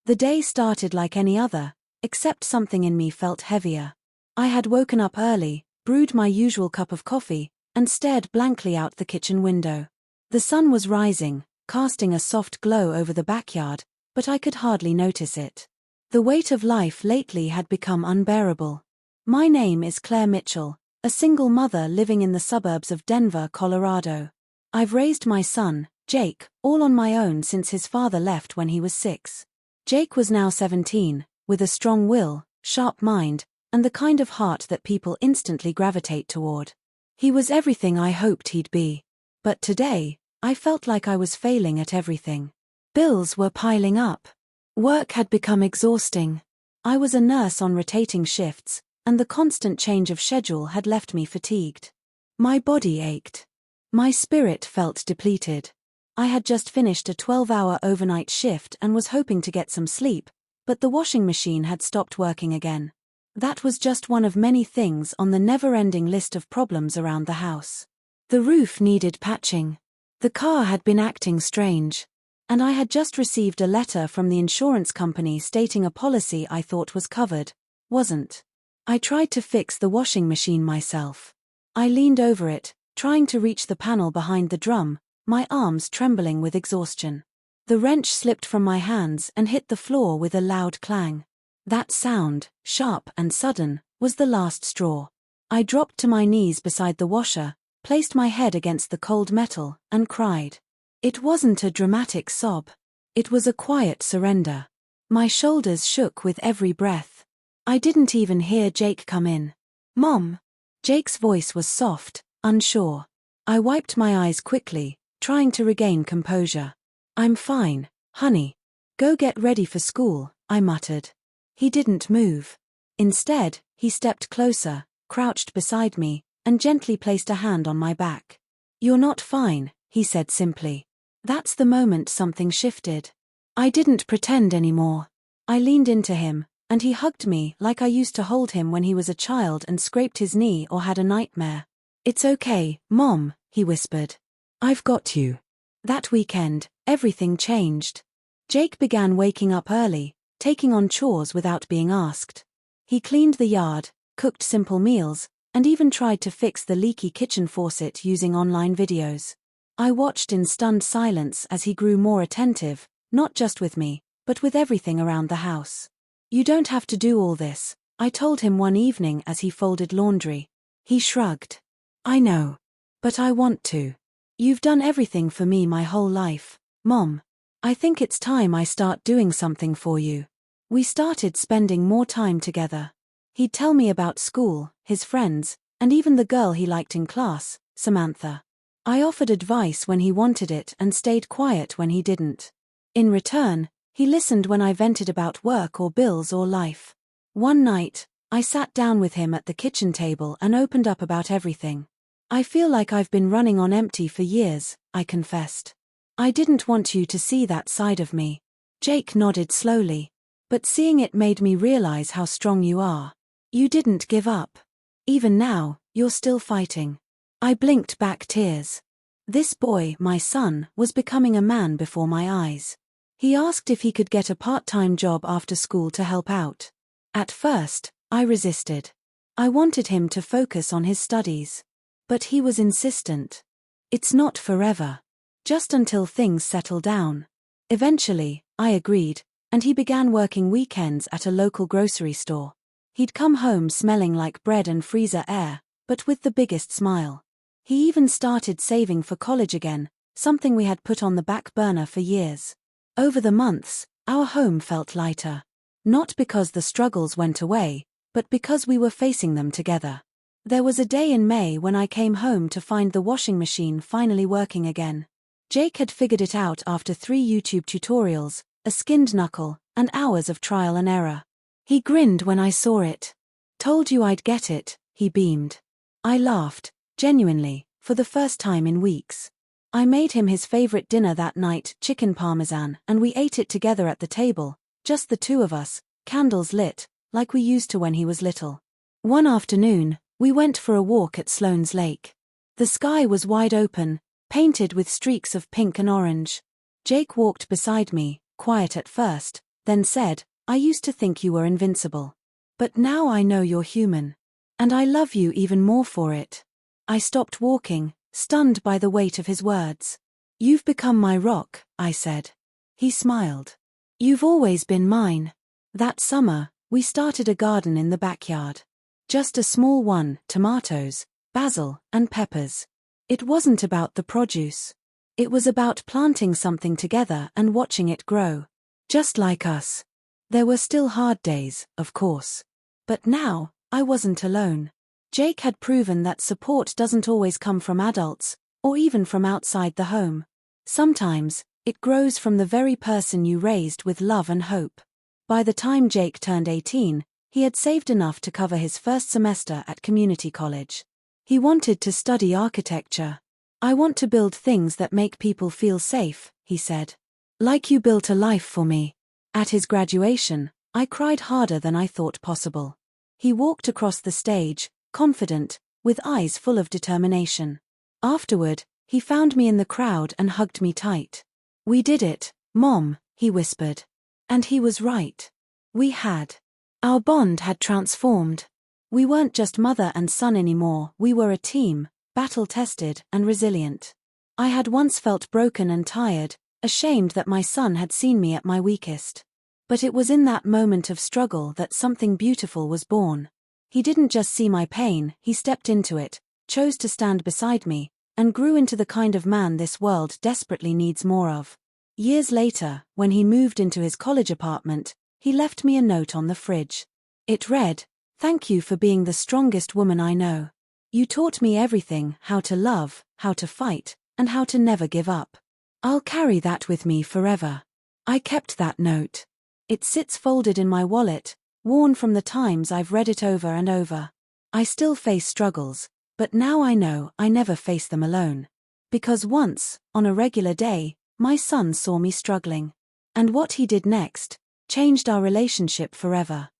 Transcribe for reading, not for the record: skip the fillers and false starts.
The day started like any other, except something in me felt heavier. I had woken up early, brewed my usual cup of coffee, and stared blankly out the kitchen window. The sun was rising, casting a soft glow over the backyard, but I could hardly notice it. The weight of life lately had become unbearable. My name is Claire Mitchell, a single mother living in the suburbs of Denver, Colorado. I've raised my son, Jake, all on my own since his father left when he was 6. Jake was now 17, with a strong will, sharp mind, and the kind of heart that people instantly gravitate toward. He was everything I hoped he'd be. But today, I felt like I was failing at everything. Bills were piling up. Work had become exhausting. I was a nurse on rotating shifts, and the constant change of schedule had left me fatigued. My body ached. My spirit felt depleted. I had just finished a 12-hour overnight shift and was hoping to get some sleep, but the washing machine had stopped working again. That was just one of many things on the never-ending list of problems around the house. The roof needed patching. The car had been acting strange. And I had just received a letter from the insurance company stating a policy I thought was covered, wasn't. I tried to fix the washing machine myself. I leaned over it, trying to reach the panel behind the drum, my arms trembling with exhaustion. The wrench slipped from my hands and hit the floor with a loud clang. That sound, sharp and sudden, was the last straw. I dropped to my knees beside the washer, placed my head against the cold metal, and cried. It wasn't a dramatic sob. It was a quiet surrender. My shoulders shook with every breath. I didn't even hear Jake come in. "Mom." Jake's voice was soft, unsure. I wiped my eyes quickly, trying to regain composure. "I'm fine, honey. Go get ready for school," I muttered. He didn't move. Instead, he stepped closer, crouched beside me, and gently placed a hand on my back. "You're not fine," he said simply. That's the moment something shifted. I didn't pretend anymore. I leaned into him, and he hugged me like I used to hold him when he was a child and scraped his knee or had a nightmare. "It's okay, Mom," he whispered. "I've got you." That weekend, everything changed. Jake began waking up early, taking on chores without being asked. He cleaned the yard, cooked simple meals, and even tried to fix the leaky kitchen faucet using online videos. I watched in stunned silence as he grew more attentive, not just with me, but with everything around the house. "You don't have to do all this," I told him one evening as he folded laundry. He shrugged. "I know. But I want to. You've done everything for me my whole life, Mom. I think it's time I start doing something for you." We started spending more time together. He'd tell me about school, his friends, and even the girl he liked in class, Samantha. I offered advice when he wanted it and stayed quiet when he didn't. In return, he listened when I vented about work or bills or life. One night, I sat down with him at the kitchen table and opened up about everything. "I feel like I've been running on empty for years," I confessed. "I didn't want you to see that side of me." Jake nodded slowly. "But seeing it made me realize how strong you are. You didn't give up. Even now, you're still fighting." I blinked back tears. This boy, my son, was becoming a man before my eyes. He asked if he could get a part-time job after school to help out. At first, I resisted. I wanted him to focus on his studies. But he was insistent. "It's not forever. Just until things settle down." Eventually, I agreed, and he began working weekends at a local grocery store. He'd come home smelling like bread and freezer air, but with the biggest smile. He even started saving for college again, something we had put on the back burner for years. Over the months, our home felt lighter. Not because the struggles went away, but because we were facing them together. There was a day in May when I came home to find the washing machine finally working again. Jake had figured it out after 3 YouTube tutorials, a skinned knuckle, and hours of trial and error. He grinned when I saw it. "Told you I'd get it," he beamed. I laughed, genuinely, for the first time in weeks. I made him his favorite dinner that night, chicken parmesan, and we ate it together at the table, just the two of us, candles lit, like we used to when he was little. One afternoon, we went for a walk at Sloan's Lake. The sky was wide open, painted with streaks of pink and orange. Jake walked beside me, quiet at first, then said, "I used to think you were invincible. But now I know you're human. And I love you even more for it." I stopped walking, stunned by the weight of his words. "You've become my rock," I said. He smiled. "You've always been mine." That summer, we started a garden in the backyard. Just a small one, tomatoes, basil, and peppers. It wasn't about the produce. It was about planting something together and watching it grow. Just like us. There were still hard days, of course. But now, I wasn't alone. Jake had proven that support doesn't always come from adults, or even from outside the home. Sometimes, it grows from the very person you raised with love and hope. By the time Jake turned 18, he had saved enough to cover his first semester at community college. He wanted to study architecture. "I want to build things that make people feel safe," he said. "Like you built a life for me." At his graduation, I cried harder than I thought possible. He walked across the stage, confident, with eyes full of determination. Afterward, he found me in the crowd and hugged me tight. "We did it, Mom," he whispered. And he was right. We had. Our bond had transformed. We weren't just mother and son anymore, we were a team, battle-tested and resilient. I had once felt broken and tired, ashamed that my son had seen me at my weakest. But it was in that moment of struggle that something beautiful was born. He didn't just see my pain, he stepped into it, chose to stand beside me, and grew into the kind of man this world desperately needs more of. Years later, when he moved into his college apartment, he left me a note on the fridge. It read, "Thank you for being the strongest woman I know. You taught me everything, how to love, how to fight, and how to never give up. I'll carry that with me forever." I kept that note. It sits folded in my wallet, worn from the times I've read it over and over. I still face struggles, but now I know I never face them alone. Because once, on a regular day, my son saw me struggling. And what he did next changed our relationship forever.